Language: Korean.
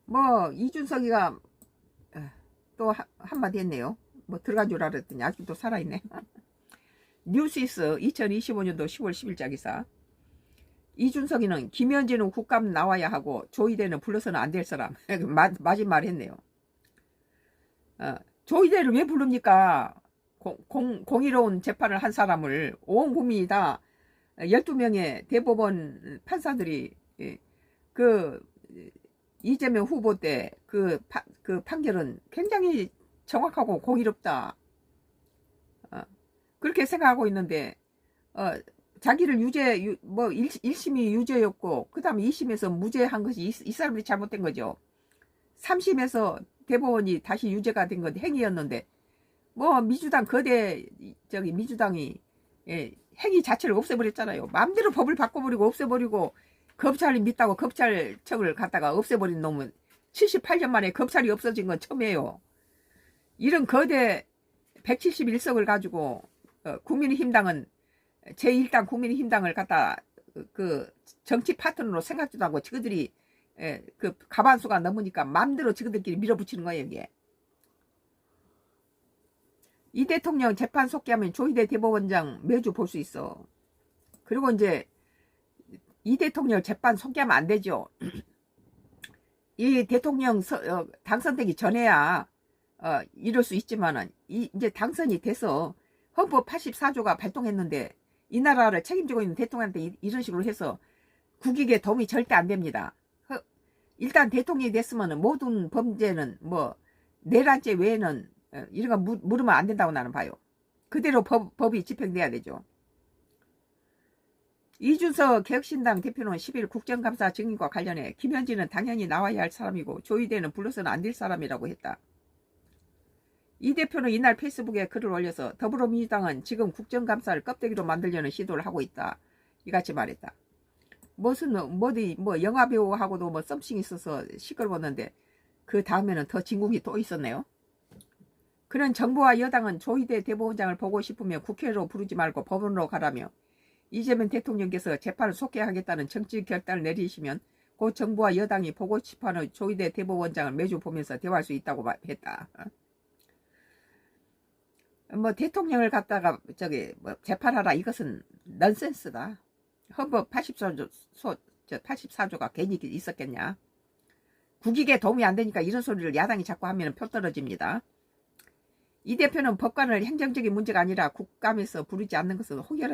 뭐 이준석이가 또 한마디 했네요. 뭐 들어간 줄 알았더니 아직도 살아있네. 뉴스이스 2025년도 10월 10일자 기사. 이준석이는 김현진은 국감 나와야 하고 조이대는 불러서는 안 될 사람. 맞은 말 했네요. 조이대를 왜 부릅니까? 공의로운 재판을 한 사람을 온 국민이 다 12명의 대법원 판사들이 그 이재명 후보 때 그 판결은 굉장히 정확하고 공의롭다. 그렇게 생각하고 있는데 자기를 유죄 뭐 1심이 유죄였고 그 다음에 2심에서 무죄한 것이 이 사람들이 잘못된 거죠. 3심에서 대법원이 다시 유죄가 된 건 행위였는데 뭐 민주당 거대 민주당이 행위 자체를 없애버렸잖아요. 마음대로 법을 바꿔버리고 없애버리고 검찰이 믿다고 검찰청을 갖다가 없애버린 놈은 78년 만에 검찰이 없어진 건 처음이에요. 이런 거대 171석을 가지고 국민의힘당은 제1당 국민의힘당을 갖다 그 정치 파트너로 생각지도 않고 지그들이 그 가반수가 넘으니까 마음대로 지그들끼리 밀어붙이는 거예요. 이게 이 대통령 재판 속기하면 조희대 대법원장 매주 볼 수 있어. 그리고 이제 이 대통령 재판 속기하면 안 되죠. 이 대통령 당선되기 전에야 이럴 수 있지만은 이제 당선이 돼서 헌법 84조가 발동했는데 이 나라를 책임지고 있는 대통령한테 이런 식으로 해서 국익에 도움이 절대 안 됩니다. 일단 대통령이 됐으면 모든 범죄는 뭐 내란죄 외에는 이런 거 물으면 안 된다고 나는 봐요. 그대로 법이 집행돼야 되죠. 이준석 개혁신당 대표는 10일 국정감사 증인과 관련해 김현진은 당연히 나와야 할 사람이고 조희대는 불러서는 안 될 사람이라고 했다. 이 대표는 이날 페이스북에 글을 올려서 더불어민주당은 지금 국정감사를 껍데기로 만들려는 시도를 하고 있다. 이같이 말했다. 뭐 영화배우하고도 뭐 썸씽이 있어서 시끄러웠는데 그 다음에는 더 진국이 또 있었네요. 그는 정부와 여당은 조희대 대법원장을 보고 싶으면 국회로 부르지 말고 법원으로 가라며 이재명 대통령께서 재판을 속개하겠다는 정치 결단을 내리시면 곧 정부와 여당이 보고 싶어하는 조희대 대법원장을 매주 보면서 대화할 수 있다고 했다. 뭐 대통령을 갖다가 뭐 재판하라 이것은 넌센스다. 헌법 84조가 괜히 있었겠냐. 국익에 도움이 안 되니까 이런 소리를 야당이 자꾸 하면 표 떨어집니다. 이 대표는 법관을 행정적인 문제가 아니라 국감에서 부르지 않는 것은 혹여